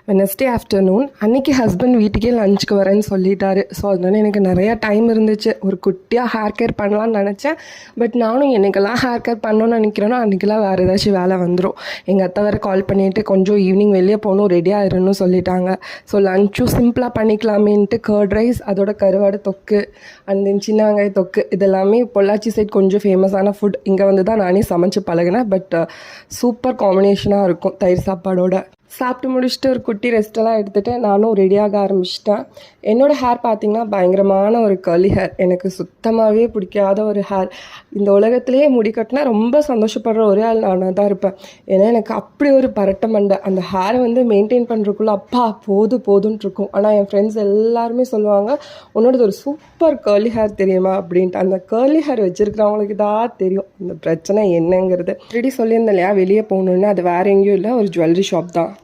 Wednesday afternoon. அன்றைக்கி husband வீட்டுக்கே லஞ்சுக்கு வரேன்னு சொல்லிட்டாரு. ஸோ அதனால எனக்கு நிறையா டைம் இருந்துச்சு. ஒரு குட்டியாக ஹேர் கேர் பண்ணலான்னு நினச்சேன். பட் நானும் எனக்கெல்லாம் ஹேர் கேர் பண்ணணும்னு நினைக்கிறேனோ அன்றைக்கெல்லாம் வேறு ஏதாச்சும் வேலை வந்துடும். எங்கள் அத்தை வேறு கால் பண்ணிவிட்டு கொஞ்சம் ஈவினிங் வெளியே போகணும், ரெடியாக இருன்னு சொல்லிட்டாங்க. ஸோ லஞ்சும் சிம்பிளாக பண்ணிக்கலாமேன்ட்டு கர்ட் ரைஸ், அதோட கருவாடு தொக்கு அண்ட் தென் சின்ன வெங்காய தொக்கு, இதெல்லாமே பொள்ளாச்சி சைட் கொஞ்சம் ஃபேமஸான ஃபுட். இங்கே வந்து தான் நானே சமைச்சு பழகினேன். பட் சூப்பர் காம்பினேஷனாக இருக்கும் தயிர் சாப்பாடோட. சாப்பிட்டு முடிச்சுட்டு ஒரு குட்டி ரெஸ்ட்டெல்லாம் எடுத்துகிட்டு நானும் ரெடியாக ஆரம்பிச்சிட்டேன். என்னோடய ஹேர் பார்த்திங்கன்னா பயங்கரமான ஒரு கர்லி ஹேர். எனக்கு சுத்தமாகவே பிடிக்காத ஒரு ஹேர். இந்த உலகத்துலேயே முடி கட்டினா ரொம்ப சந்தோஷப்படுற ஒரே ஆள் நானாக தான் இருப்பேன். ஏன்னா எனக்கு அப்படி ஒரு பரட்ட மண்டை. அந்த ஹேரை வந்து மெயின்டைன் பண்ணுறதுக்குள்ளே அப்பா போதும்னு இருக்கும். ஆனால் என் ஃப்ரெண்ட்ஸ் எல்லாருமே சொல்லுவாங்க, உன்னோடது ஒரு சூப்பர் கர்லி ஹேர் தெரியுமா அப்படின்ட்டு. அந்த கர்லி ஹேர் வச்சுருக்கிறவங்களுக்கு தான் தெரியும் அந்த பிரச்சனை என்னங்கிறது. ஆல்ரெடி சொல்லியிருந்தேன் இல்லையா, வெளியே போகணுன்னு. அது வேறு எங்கேயும் இல்லை, ஒரு ஜுவல்லரி ஷாப் தான்.